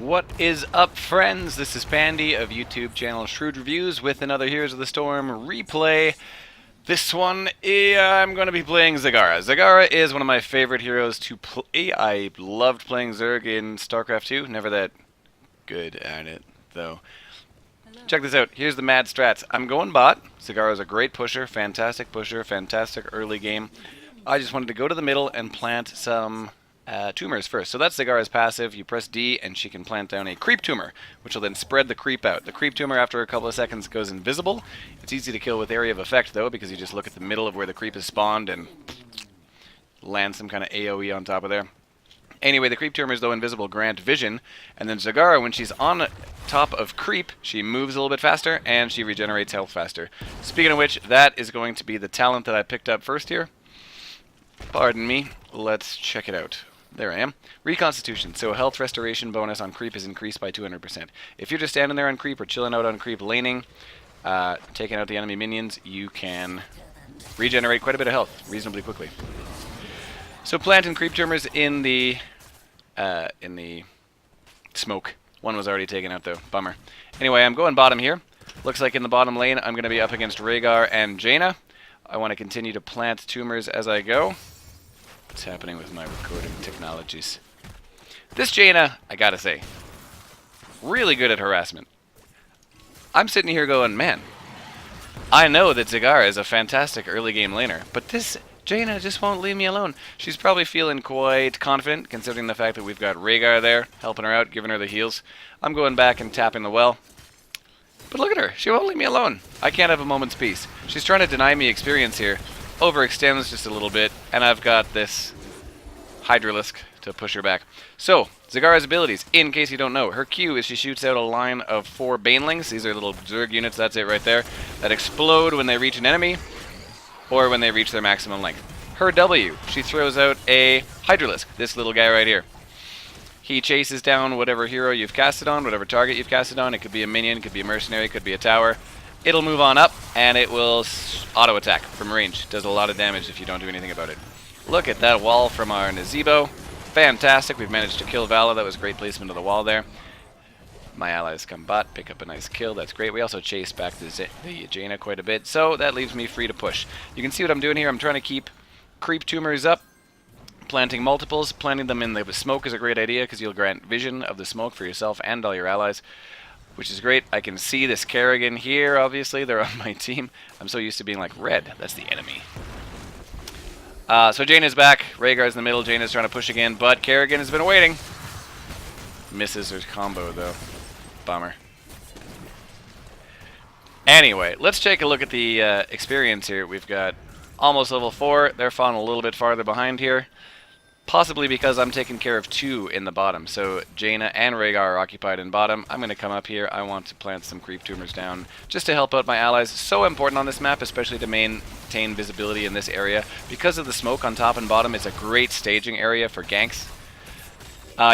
What is up, friends? This is Pandy of YouTube channel Shrewd Reviews with another Heroes of the Storm replay. This one, I'm going to be playing Zagara. Zagara is one of my favorite heroes to play. I loved playing Zerg in StarCraft 2. Never that good at it, though. Check this out. Here's the mad strats. I'm going bot. Zagara is a great pusher, fantastic early game. I just wanted to go to the middle and plant some tumors first. So that's Zagara's passive. You press D and she can plant down a creep tumor, which will then spread the creep out. The creep tumor, after a couple of seconds, goes invisible. It's easy to kill with area of effect, though, because you just look at the middle of where the creep is spawned and land some kind of AoE on top of there. Anyway, the creep tumors, though invisible, grant vision, and then Zagara, when she's on top of creep, she moves a little bit faster, and she regenerates health faster. Speaking of which, that is going to be the talent that I picked up first here. Pardon me. Let's check it out. There I am. Reconstitution. So health restoration bonus on creep is increased by 200%. If you're just standing there on creep or chilling out on creep laning, taking out the enemy minions, you can regenerate quite a bit of health reasonably quickly. So planting creep tumors in the smoke. One was already taken out though. Bummer. Anyway, I'm going bottom here. Looks like in the bottom lane I'm going to be up against Rhaegar and Jaina. I want to continue to plant tumors as I go. What's happening with my recording technologies? This Jaina, I gotta say, really good at harassment. I'm sitting here going, man, I know that Zagara is a fantastic early game laner, but this Jaina just won't leave me alone. She's probably feeling quite confident, considering the fact that we've got Rhaegar there, helping her out, giving her the heals. I'm going back and tapping the well. But look at her, she won't leave me alone. I can't have a moment's peace. She's trying to deny me experience here. Overextends just a little bit, and I've got this Hydralisk to push her back. So, Zagara's abilities, in case you don't know, her Q is she shoots out a line of 4 Banelings. These are little Zerg units, that's it right there, that explode when they reach an enemy, or when they reach their maximum length. Her W, she throws out a Hydralisk, this little guy right here. He chases down whatever hero you've casted on, whatever target you've casted on. It could be a minion, it could be a mercenary, it could be a tower. It'll move on up, and it will auto-attack from range. Does a lot of damage if you don't do anything about it. Look at that wall from our Nazebo. Fantastic. We've managed to kill Vala. That was great placement of the wall there. My allies come bot, pick up a nice kill. That's great. We also chase back the Jaina quite a bit, so that leaves me free to push. You can see what I'm doing here. I'm trying to keep creep tumors up. Planting multiples. Planting them in the smoke is a great idea because you'll grant vision of the smoke for yourself and all your allies, which is great. I can see this Kerrigan here, obviously. They're on my team. I'm so used to being like, red, that's the enemy. So Jaina's back. Rhaegar's in the middle. Jaina's trying to push again, but Kerrigan has been waiting. Misses her combo, though. Bummer. Anyway, let's take a look at the experience here. We've got almost level 4. They're falling a little bit farther behind here. Possibly because I'm taking care of 2 in the bottom. So Jaina and Rhaegar are occupied in bottom. I'm going to come up here. I want to plant some creep tumors down just to help out my allies. So important on this map, especially to maintain visibility in this area. Because of the smoke on top and bottom, it's a great staging area for ganks.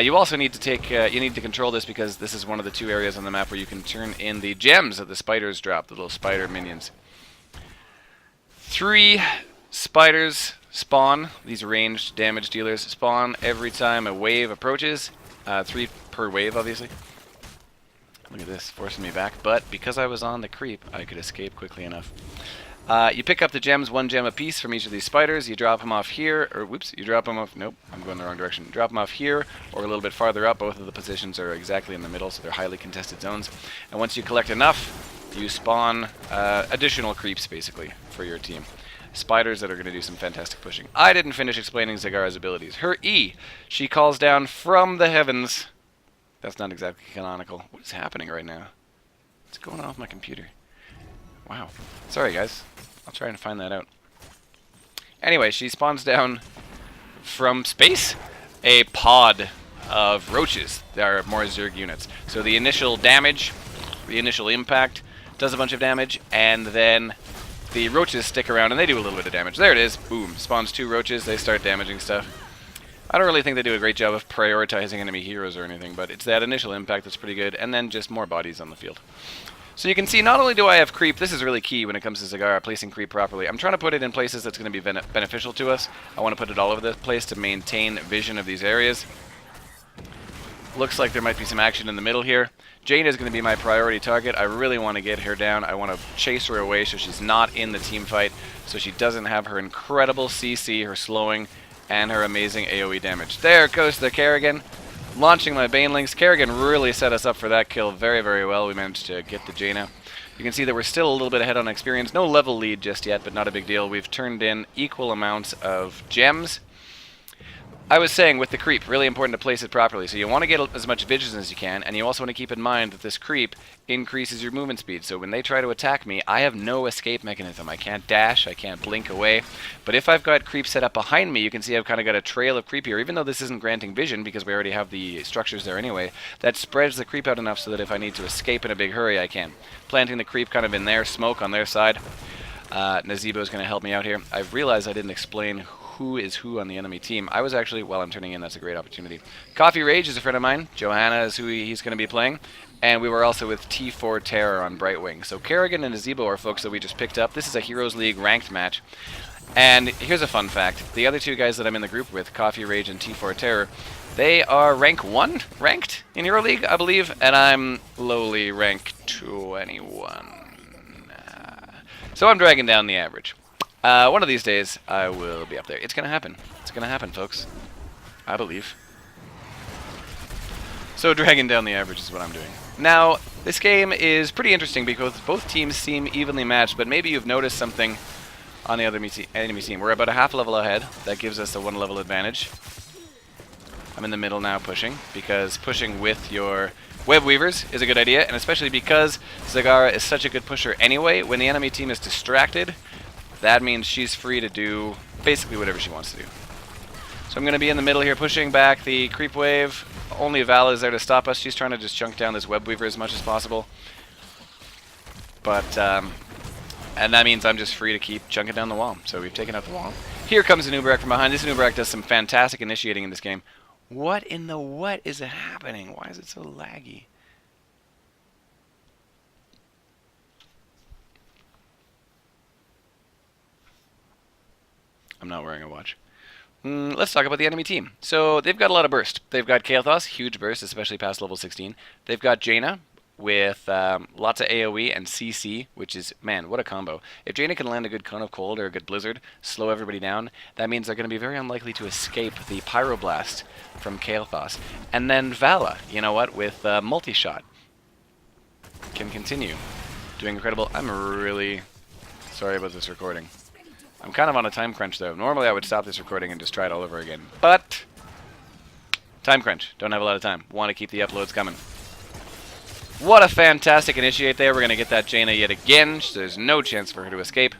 You also need to take, you need to control this because this is one of the 2 areas on the map where you can turn in the gems that the spiders drop, the little spider minions. 3 spiders spawn. These ranged damage dealers spawn every time a wave approaches. 3 per wave, obviously. Look at this, forcing me back. But because I was on the creep, I could escape quickly enough. You pick up the gems, 1 gem apiece from each of these spiders. You drop them off here, or whoops, you drop them off. Nope, I'm going the wrong direction. Drop them off here, or a little bit farther up. Both of the positions are exactly in the middle, so they're highly contested zones. And once you collect enough, you spawn additional creeps, basically, for your team. Spiders that are going to do some fantastic pushing. I didn't finish explaining Zagara's abilities. Her E, she calls down from the heavens. That's not exactly canonical. What is happening right now? What's going on with my computer? Wow. Sorry, guys. I'll try and find that out. Anyway, she spawns down from space a pod of roaches. There are more Zerg units. So the initial damage, the initial impact, does a bunch of damage, and then the roaches stick around and they do a little bit of damage. There it is. Boom. Spawns 2 roaches. They start damaging stuff. I don't really think they do a great job of prioritizing enemy heroes or anything, but it's that initial impact that's pretty good, and then just more bodies on the field. So you can see, not only do I have creep, this is really key when it comes to Zagara, placing creep properly. I'm trying to put it in places that's going to be beneficial to us. I want to put it all over the place to maintain vision of these areas. Looks like there might be some action in the middle here. Jaina is going to be my priority target. I really want to get her down. I want to chase her away so she's not in the team fight, so she doesn't have her incredible CC, her slowing, and her amazing AoE damage. There goes the Kerrigan. Launching my Banelings. Kerrigan really set us up for that kill very, very well. We managed to get the Jaina. You can see that we're still a little bit ahead on experience. No level lead just yet, but not a big deal. We've turned in equal amounts of gems. I was saying with the creep, really important to place it properly. So you want to get as much vision as you can, and you also want to keep in mind that this creep increases your movement speed. So when they try to attack me, I have no escape mechanism. I can't dash, I can't blink away. But if I've got creep set up behind me, you can see I've kind of got a trail of creep here. Even though this isn't granting vision, because we already have the structures there anyway, that spreads the creep out enough so that if I need to escape in a big hurry, I can. Planting the creep kind of in there, smoke on their side. Nazeebo is going to help me out here. I've realized I didn't explain who is who on the enemy team. I was actually, while I'm turning in, that's a great opportunity. Coffee Rage is a friend of mine. Johanna is who he's going to be playing. And we were also with T4 Terror on Brightwing. So Kerrigan and Nazeebo are folks that we just picked up. This is a Heroes League ranked match. And here's a fun fact. The other two guys that I'm in the group with, Coffee Rage and T4 Terror, they are rank 1 ranked in Hero League, I believe. And I'm lowly rank 21. So I'm dragging down the average. One of these days, I will be up there. It's going to happen. It's going to happen, folks. I believe. So dragging down the average is what I'm doing. Now, this game is pretty interesting because both teams seem evenly matched, but maybe you've noticed something on the other enemy team. We're about a half level ahead. That gives us a 1 level advantage. I'm in the middle now pushing, because pushing with your web weavers is a good idea, and especially because Zagara is such a good pusher anyway. When the enemy team is distracted, that means she's free to do basically whatever she wants to do. So I'm going to be in the middle here pushing back the creep wave. Only Vala is there to stop us. She's trying to just chunk down this web weaver as much as possible. But, and that means I'm just free to keep chunking down the wall. So we've taken out the wall. Here comes Anub'arak from behind. This Anub'arak does some fantastic initiating in this game. What in the what is it happening? Why is it so laggy? I'm not wearing a watch. Let's talk about the enemy team. So they've got a lot of burst. They've got Kael'thas, huge burst, especially past level 16. They've got Jaina with lots of AoE and CC, which is, man, what a combo. If Jaina can land a good Cone of Cold or a good Blizzard, slow everybody down, that means they're going to be very unlikely to escape the Pyroblast from Kael'thas. And then Vala, you know what, with Multi-Shot, can continue doing incredible. I'm really sorry about this recording. I'm kind of on a time crunch, though. Normally I would stop this recording and just try it all over again. But time crunch. Don't have a lot of time. Want to keep the uploads coming. What a fantastic initiate there. We're going to get that Jaina yet again. There's no chance for her to escape.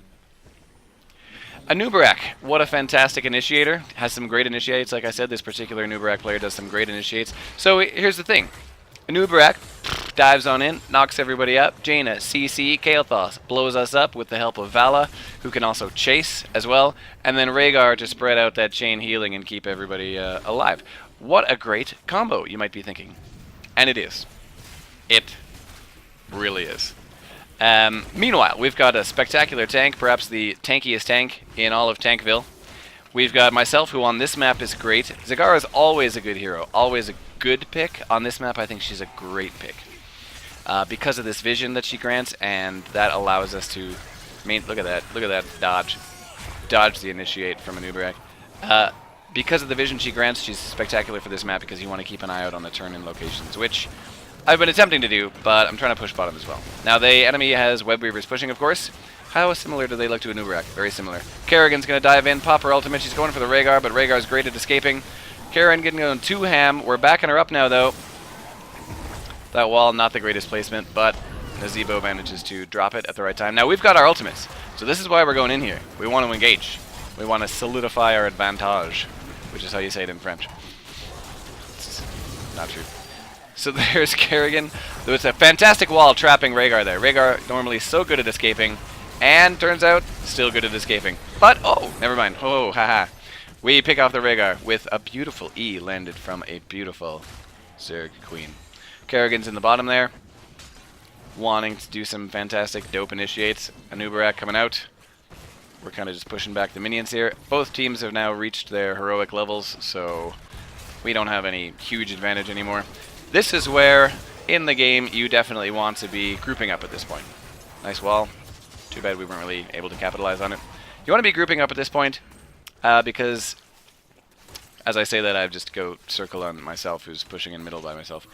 Anub'arak. What a fantastic initiator. Has some great initiates. Like I said, this particular Anub'arak player does some great initiates. So here's the thing. Anub'arak dives on in, knocks everybody up. Jaina, CC, Kael'thas blows us up with the help of Vala, who can also chase as well. And then Rhaegar to spread out that chain healing and keep everybody alive. What a great combo, you might be thinking. And it is. It really is. Meanwhile, we've got a spectacular tank, perhaps the tankiest tank in all of Tankville. We've got myself, who on this map is great. Zagara is always a good hero, always a good pick. On this map, I think she's a great pick. Because of this vision that she grants, and that allows us to... I mean, look at that dodge. Dodge the initiate from Anub'arak. Because of the vision she grants, she's spectacular for this map because you want to keep an eye out on the turn-in locations, which I've been attempting to do, but I'm trying to push bottom as well. Now, the enemy has web weavers pushing, of course. How similar do they look to Anub'arak? Very similar. Kerrigan's going to dive in, pop her ultimate. She's going for the Rhaegar, but Rhaegar's great at escaping. Kerrigan getting on 2 ham. We're backing her up now, though. That wall, not the greatest placement, but Nazeebo manages to drop it at the right time. Now, we've got our ultimates, so this is why we're going in here. We want to engage. We want to solidify our advantage, which is how you say it in French. It's not true. So there's Kerrigan. There's a fantastic wall trapping Rhaegar there. Rhaegar normally so good at escaping, and turns out, still good at escaping. But, oh, never mind. Oh, haha. We pick off the Rhaegar with a beautiful E landed from a beautiful Zerg Queen. Kerrigan's in the bottom there, wanting to do some fantastic dope initiates. Anub'arak coming out. We're kind of just pushing back the minions here. Both teams have now reached their heroic levels, so we don't have any huge advantage anymore. This is where, in the game, you definitely want to be grouping up at this point. Nice wall. Too bad we weren't really able to capitalize on it. You want to be grouping up at this point, because, as I say that, I just go circle on myself, who's pushing in middle by myself.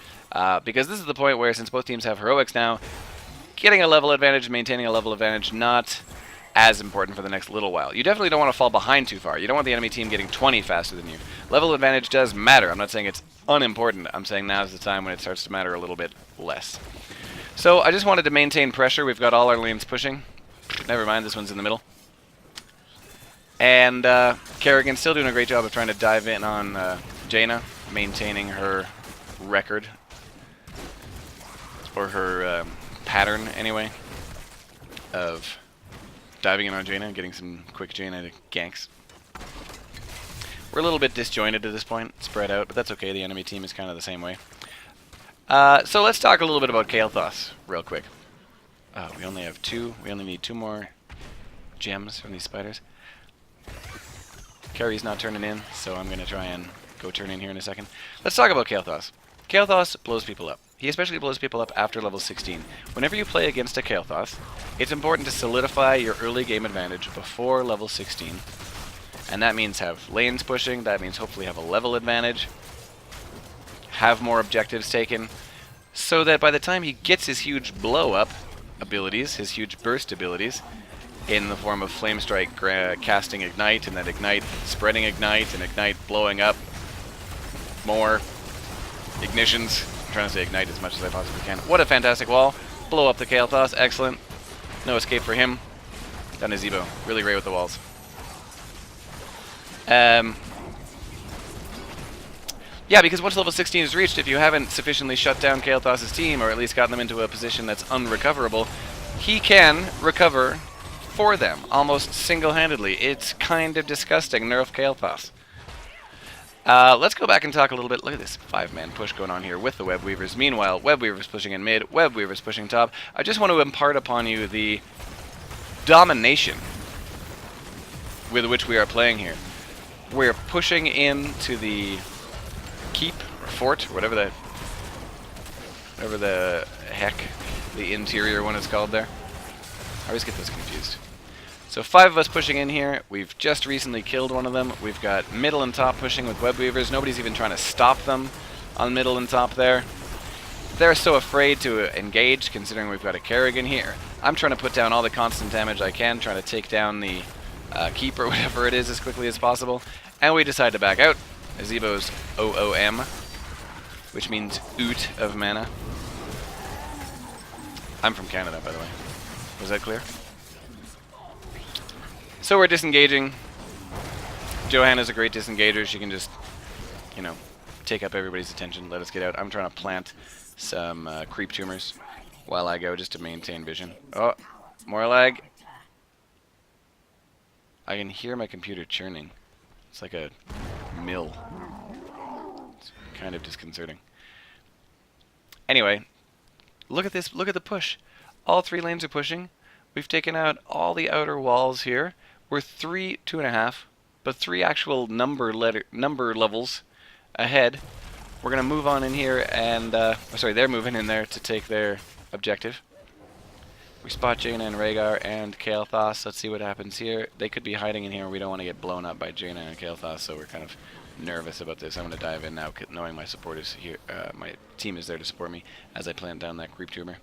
Because this is the point where, since both teams have heroics now, getting a level advantage, maintaining a level advantage, not as important for the next little while. You definitely don't want to fall behind too far. You don't want the enemy team getting 20 faster than you. Level advantage does matter. I'm not saying it's unimportant. I'm saying now's the time when it starts to matter a little bit less. So I just wanted to maintain pressure. We've got all our lanes pushing. Never mind, this one's in the middle. And Kerrigan's still doing a great job of trying to dive in on Jaina, maintaining her record. Or her pattern, anyway, of diving in on Jaina and getting some quick Jaina ganks. We're a little bit disjointed at this point, spread out, but that's okay. The enemy team is kind of the same way. So let's talk a little bit about Kael'thas real quick. We only have 2. We only need 2 more gems from these spiders. Carrie's not turning in, so I'm going to try and go turn in here in a second. Let's talk about Kael'thas. Kael'thas blows people up. He especially blows people up after level 16. Whenever you play against a Kael'thas, it's important to solidify your early game advantage before level 16. And that means have lanes pushing, that means hopefully have a level advantage, have more objectives taken, so that by the time he gets his huge blow-up abilities, his huge burst abilities, in the form of Flame Strike casting Ignite, and then Ignite spreading Ignite, and Ignite blowing up more ignitions. I'm trying to say Ignite as much as I possibly can. What a fantastic wall. Blow up the Kael'thas. Excellent. No escape for him. Done his Evo. Really great with the walls. Yeah, because once level 16 is reached, if you haven't sufficiently shut down Kael'thas' team, or at least gotten them into a position that's unrecoverable, he can recover for them, almost single-handedly. It's kind of disgusting. Nerf Kael'thas. Let's go back and talk a little bit. Look at this 5-man push going on here with the Web Weavers. Meanwhile, Web Weavers pushing in mid, Web Weavers pushing top. I just want to impart upon you the domination with which we are playing here. We're pushing into the keep, or fort, or whatever the heck the interior one is called there. I always get those confused. So 5 of us pushing in here. We've just recently killed one of them. We've got middle and top pushing with Web Weavers. Nobody's even trying to stop them on middle and top there. They're so afraid to engage, considering we've got a Kerrigan here. I'm trying to put down all the constant damage I can, trying to take down the keep or whatever it is as quickly as possible. And we decide to back out. Azeebo's OOM, which means oot of mana. I'm from Canada, by the way. Was that clear? So we're disengaging. Johanna's a great disengager. She can just, you know, take up everybody's attention, let us get out. I'm trying to plant some creep tumors while I go, just to maintain vision. Oh, more lag. I can hear my computer churning. It's like a mill. It's kind of disconcerting. Anyway, look at this. Look at the push. All 3 lanes are pushing. We've taken out all the outer walls here. We're 2.5, but 3 actual number levels ahead. We're gonna move on in here, and sorry, they're moving in there to take their objective. We spot Jaina and Rhaegar and Kael'thas. Let's see what happens here. They could be hiding in here. We don't want to get blown up by Jaina and Kael'thas, so we're kind of nervous about this. I'm gonna dive in now, knowing my support is here. My team is there to support me as I plant down that creep tumor.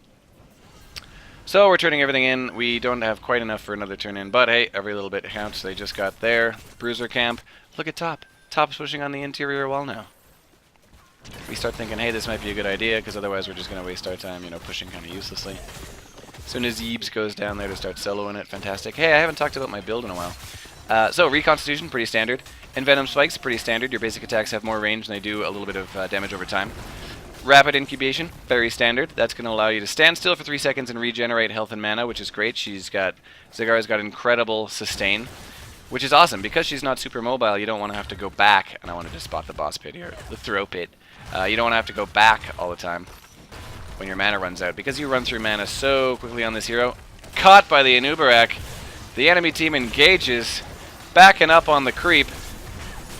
So we're turning everything in. We don't have quite enough for another turn in, but hey, every little bit counts. They just got there. Bruiser camp. Look at top. Top's pushing on the interior wall now. We start thinking, hey, this might be a good idea, because otherwise we're just going to waste our time, you know, pushing kind of uselessly. As soon as Yeebs goes down there to start soloing it, fantastic. Hey, I haven't talked about my build in a while. So Reconstitution, pretty standard. Envenom Spikes, pretty standard. Your basic attacks have more range and they do a little bit of damage over time. Rapid Incubation, very standard. That's going to allow you to stand still for 3 seconds and regenerate health and mana, which is great. Zagara's got incredible sustain, which is awesome. Because she's not super mobile, you don't want to have to go back. And I wanted to spot the boss pit here, the throw pit. You don't want to have to go back all the time when your mana runs out, because you run through mana so quickly on this hero. Caught by the Anub'arak. The enemy team engages, backing up on the creep.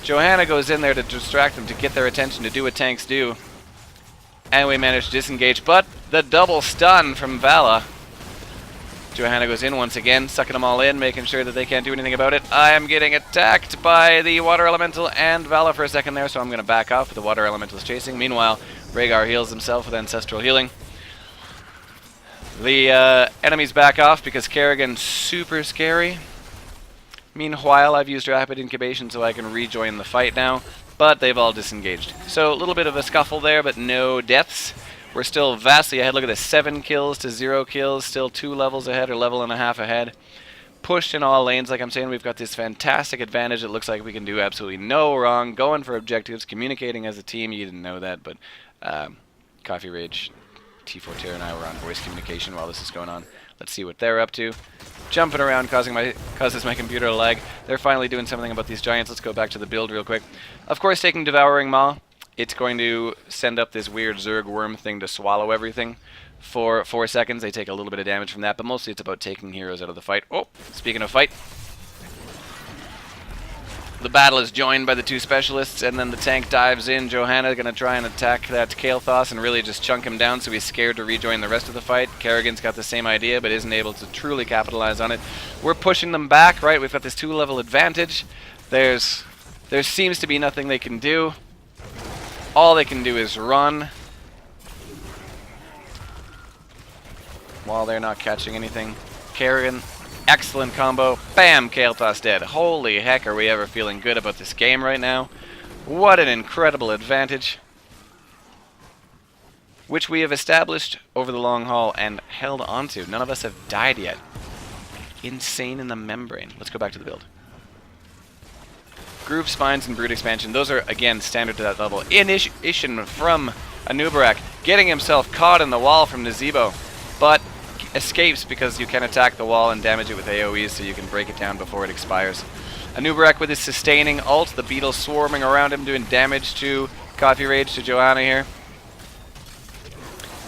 Johanna goes in there to distract them, to get their attention, to do what tanks do. And we manage to disengage, but the double stun from Vala. Johanna goes in once again, sucking them all in, making sure that they can't do anything about it. I am getting attacked by the Water Elemental and Vala for a second there, so I'm going to back off, but the Water Elemental is chasing. Meanwhile, Rhaegar heals himself with Ancestral Healing. The enemies back off because Kerrigan's super scary. Meanwhile, I've used Rapid Incubation so I can rejoin the fight now, but they've all disengaged. So a little bit of a scuffle there, but no deaths. We're still vastly ahead. Look at this, 7 kills to 0 kills, still 2 levels ahead, or level and a half ahead. Pushed in all lanes, like I'm saying, we've got this fantastic advantage. It looks like we can do absolutely no wrong, going for objectives, communicating as a team. You didn't know that, but Coffee Rage, T4 and I were on voice communication while this is going on. Let's see what they're up to. Jumping around, causes my computer to lag. They're finally doing something about these giants. Let's go back to the build real quick. Of course, taking Devouring Maw. It's going to send up this weird Zerg worm thing to swallow everything for 4 seconds. They take a little bit of damage from that, but mostly it's about taking heroes out of the fight. Oh, speaking of fight. The battle is joined by the 2 specialists, and then the tank dives in. Johanna going to try and attack that Kael'thas and really just chunk him down so he's scared to rejoin the rest of the fight. Kerrigan's got the same idea, but isn't able to truly capitalize on it. We're pushing them back, right? We've got this 2-level advantage. There seems to be nothing they can do. All they can do is run while they're not catching anything. Kerrigan, excellent combo. Bam! Kael'thas dead. Holy heck, are we ever feeling good about this game right now? What an incredible advantage, which we have established over the long haul and held onto. None of us have died yet. Insane in the membrane. Let's go back to the build. Groove Spines and Brood Expansion, those are, again, standard to that level. Initiation from Anub'arak, getting himself caught in the wall from Nazebo, but escapes because you can attack the wall and damage it with AoEs so you can break it down before it expires. Anub'arak with his sustaining ult, the beetles swarming around him, doing damage to Coffee Rage, to Johanna here.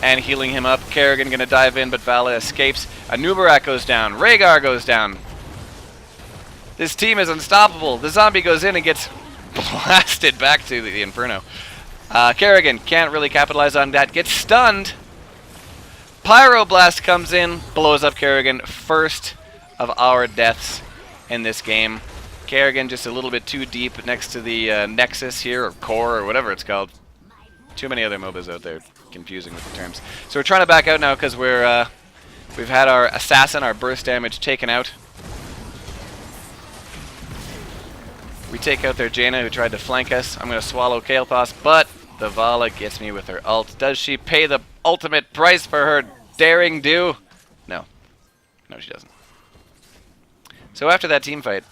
And healing him up. Kerrigan going to dive in, but Vala escapes. Anub'arak goes down. Rhaegar goes down. This team is unstoppable. The zombie goes in and gets blasted back to the Inferno. Kerrigan can't really capitalize on that. Gets stunned. Pyroblast comes in, blows up Kerrigan. First of our deaths in this game. Kerrigan just a little bit too deep next to the Nexus here, or Core, or whatever it's called. Too many other MOBAs out there. Confusing with the terms. So we're trying to back out now because we've had our assassin, our burst damage, taken out. We take out their Jaina who tried to flank us. I'm going to swallow Kael'thas, but the Vala gets me with her ult. Does she pay the ultimate price for her daring do? No. No, she doesn't. So after that team fight,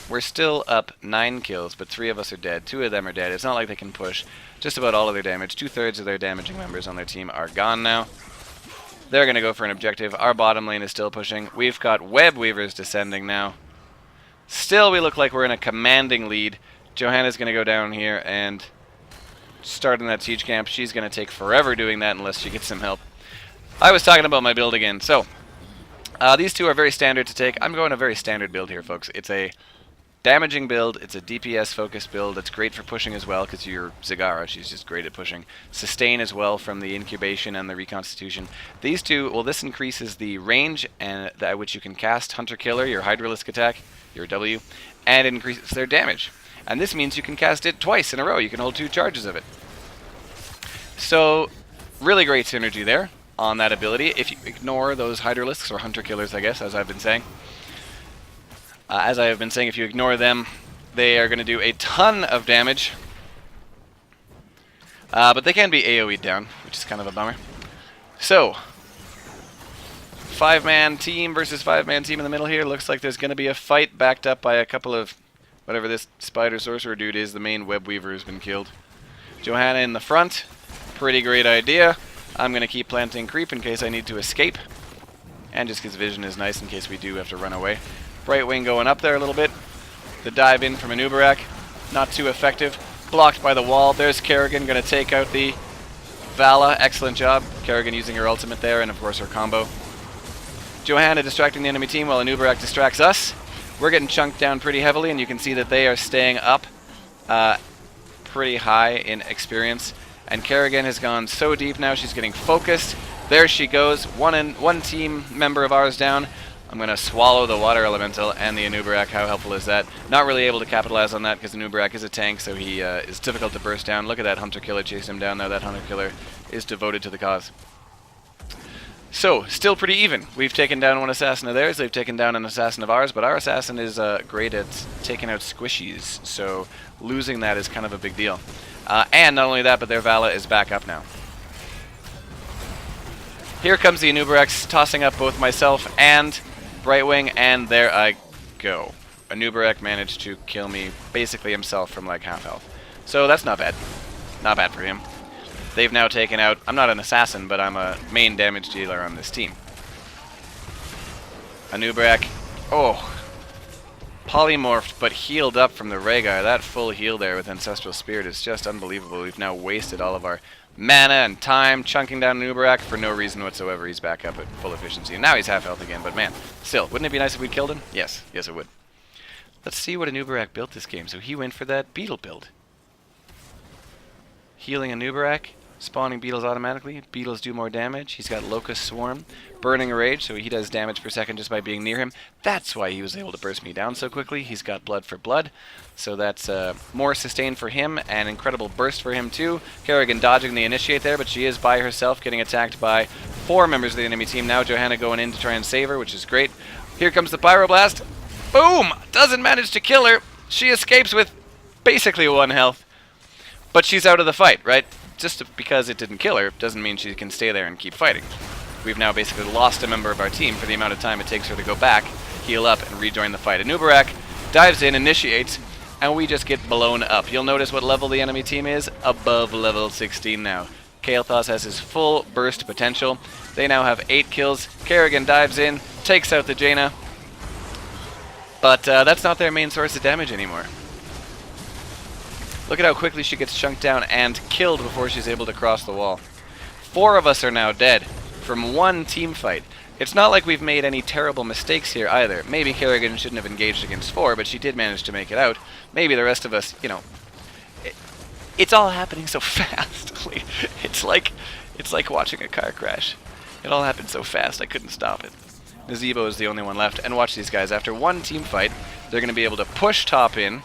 we're still up 9 kills, but 3 of us are dead. 2 of them are dead. It's not like they can push just about all of their damage. 2/3 of their damaging members on their team are gone now. They're going to go for an objective. Our bottom lane is still pushing. We've got Web Weavers descending now. Still, we look like we're in a commanding lead. Johanna's going to go down here and start in that siege camp. She's going to take forever doing that unless she gets some help. I was talking about my build again. So, these 2 are very standard to take. I'm going a very standard build here, folks. It's a damaging build. It's a DPS-focused build. It's great for pushing as well because you're Zagara. She's just great at pushing. Sustain as well from the incubation and the reconstitution. These 2, well, this increases the range and at which you can cast Hunter Killer, your Hydralisk attack, your W, and it increases their damage. And this means you can cast it twice in a row. You can hold 2 charges of it. So, really great synergy there on that ability. If you ignore those Hydralisks, or Hunter Killers, I guess, as I've been saying. If you ignore them, they are going to do a ton of damage. But they can be AoE'd down, which is kind of a bummer. So, 5-man team versus 5-man team in the middle here. Looks like there's going to be a fight backed up by a couple of whatever this Spider Sorcerer dude is. The main Web Weaver has been killed. Johanna in the front. Pretty great idea. I'm going to keep planting creep in case I need to escape. And just because vision is nice in case we do have to run away. Brightwing going up there a little bit. The dive in from Anub'arak. Not too effective. Blocked by the wall. There's Kerrigan going to take out the Vala. Excellent job. Kerrigan using her ultimate there and of course her combo. Johanna distracting the enemy team while Anub'arak distracts us. We're getting chunked down pretty heavily, and you can see that they are staying up pretty high in experience. And Kerrigan has gone so deep now, she's getting focused. There she goes, one team member of ours down. I'm going to swallow the water elemental and the Anub'arak. How helpful is that? Not really able to capitalize on that because Anub'arak is a tank, so he is difficult to burst down. Look at that hunter killer chase him down there. That hunter killer is devoted to the cause. So, still pretty even. We've taken down one assassin of theirs, they've taken down an assassin of ours, but our assassin is great at taking out squishies, so losing that is kind of a big deal. And not only that, but their Vala is back up now. Here comes the Anub'arak, tossing up both myself and Brightwing, and there I go. Anub'arak managed to kill me basically himself from like half health. So that's not bad. Not bad for him. They've now taken out... I'm not an assassin, but I'm a main damage dealer on this team. Anub'arak. Oh. Polymorphed, but healed up from the Rhaegar. That full heal there with Ancestral Spirit is just unbelievable. We've now wasted all of our mana and time chunking down Anub'arak for no reason whatsoever. He's back up at full efficiency. And now he's half health again, but man, still, wouldn't it be nice if we killed him? Yes. Yes, it would. Let's see what Anub'arak built this game. So he went for that beetle build. Healing Anub'arak. Spawning beetles automatically. Beetles do more damage. He's got Locust Swarm. Burning Rage, so he does damage per second just by being near him. That's why he was able to burst me down so quickly. He's got Blood for Blood, so that's more sustain for him and incredible burst for him too. Kerrigan dodging the Initiate there, but she is by herself getting attacked by 4 members of the enemy team. Now Johanna going in to try and save her, which is great. Here comes the Pyroblast. Boom! Doesn't manage to kill her. She escapes with basically 1 health. But she's out of the fight, right? Just because it didn't kill her doesn't mean she can stay there and keep fighting. We've now basically lost a member of our team for the amount of time it takes her to go back, heal up, and rejoin the fight. Anub'arak dives in, initiates, and we just get blown up. You'll notice what level the enemy team is. Above level 16 now. Kael'thas has his full burst potential. They now have 8 kills. Kerrigan dives in, takes out the Jaina. But that's not their main source of damage anymore. Look at how quickly she gets chunked down and killed before she's able to cross the wall. 4 of us are now dead from 1 team fight. It's not like we've made any terrible mistakes here either. Maybe Kerrigan shouldn't have engaged against 4, but she did manage to make it out. Maybe the rest of us, you know, it's all happening so fast. It's like watching a car crash. It all happened so fast I couldn't stop it. Nazebo is the only one left, and watch these guys. After 1 team fight, they're going to be able to push top in.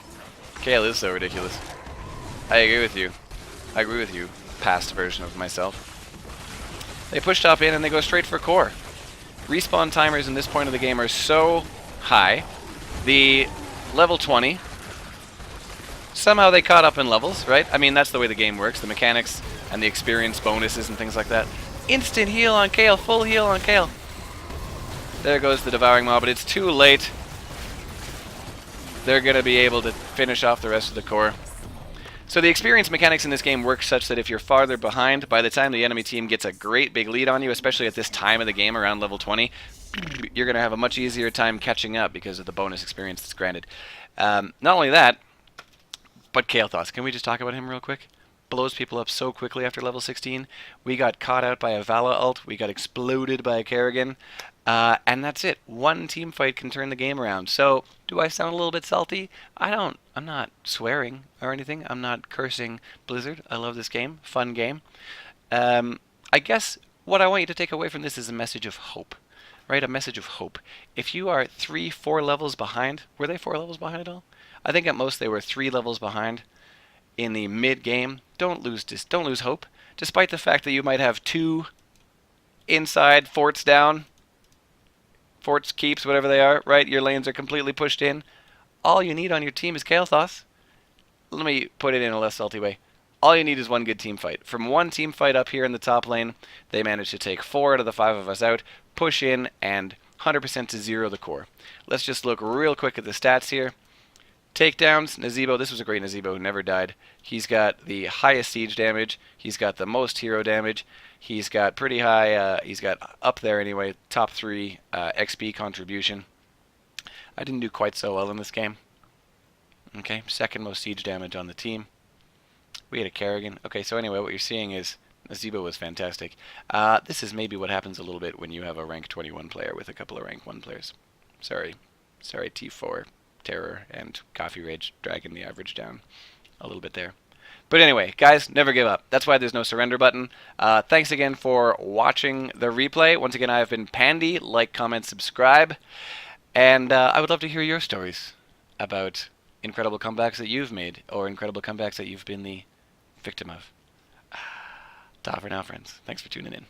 Kael is so ridiculous. I agree with you. I agree with you, past version of myself. They push top in and they go straight for core. Respawn timers in this point of the game are so high. The level 20, somehow they caught up in levels, right? I mean, that's the way the game works. The mechanics and the experience bonuses and things like that. Instant heal on Kael, full heal on Kael. There goes the Devouring Maw, but it's too late. They're going to be able to finish off the rest of the core. So the experience mechanics in this game work such that if you're farther behind, by the time the enemy team gets a great big lead on you, especially at this time of the game around level 20, you're going to have a much easier time catching up because of the bonus experience that's granted. Not only that, but Kael'thas. Can we just talk about him real quick? Blows people up so quickly after level 16. We got caught out by a Vala ult. We got exploded by a Kerrigan. And that's it. 1 team fight can turn the game around. So, do I sound a little bit salty? I'm not swearing or anything. I'm not cursing Blizzard. I love this game. Fun game. I guess what I want you to take away from this is a message of hope. Right? A message of hope. If you are 3-4 levels behind, were they 4 levels behind at all? I think at most they were 3 levels behind in the mid-game. Don't lose hope. Despite the fact that you might have 2 inside forts down, forts, keeps, whatever they are, right? Your lanes are completely pushed in. All you need on your team is Kael'thas. Let me put it in a less salty way. All you need is 1 good team fight. From 1 team fight up here in the top lane, they managed to take 4 out of the 5 of us out, push in, and 100% to 0 the core. Let's just look real quick at the stats here. Takedowns, Nazebo, this was a great Nazebo who never died. He's got the highest siege damage. He's got the most hero damage. He's got pretty high, he's got up there anyway, top 3 XP contribution. I didn't do quite so well in this game. Okay, 2nd most siege damage on the team. We had a Kerrigan. Okay, so anyway, what you're seeing is Nazebo was fantastic. This is maybe what happens a little bit when you have a rank 21 player with a couple of rank 1 players. Sorry, T4. Terror and Coffee Rage dragging the average down a little bit there. But anyway, guys, never give up. That's why there's no surrender button. Thanks again for watching the replay. Once again, I have been Pandy. Like, comment, subscribe. And I would love to hear your stories about incredible comebacks that you've made or incredible comebacks that you've been the victim of. Ta for now, friends. Thanks for tuning in.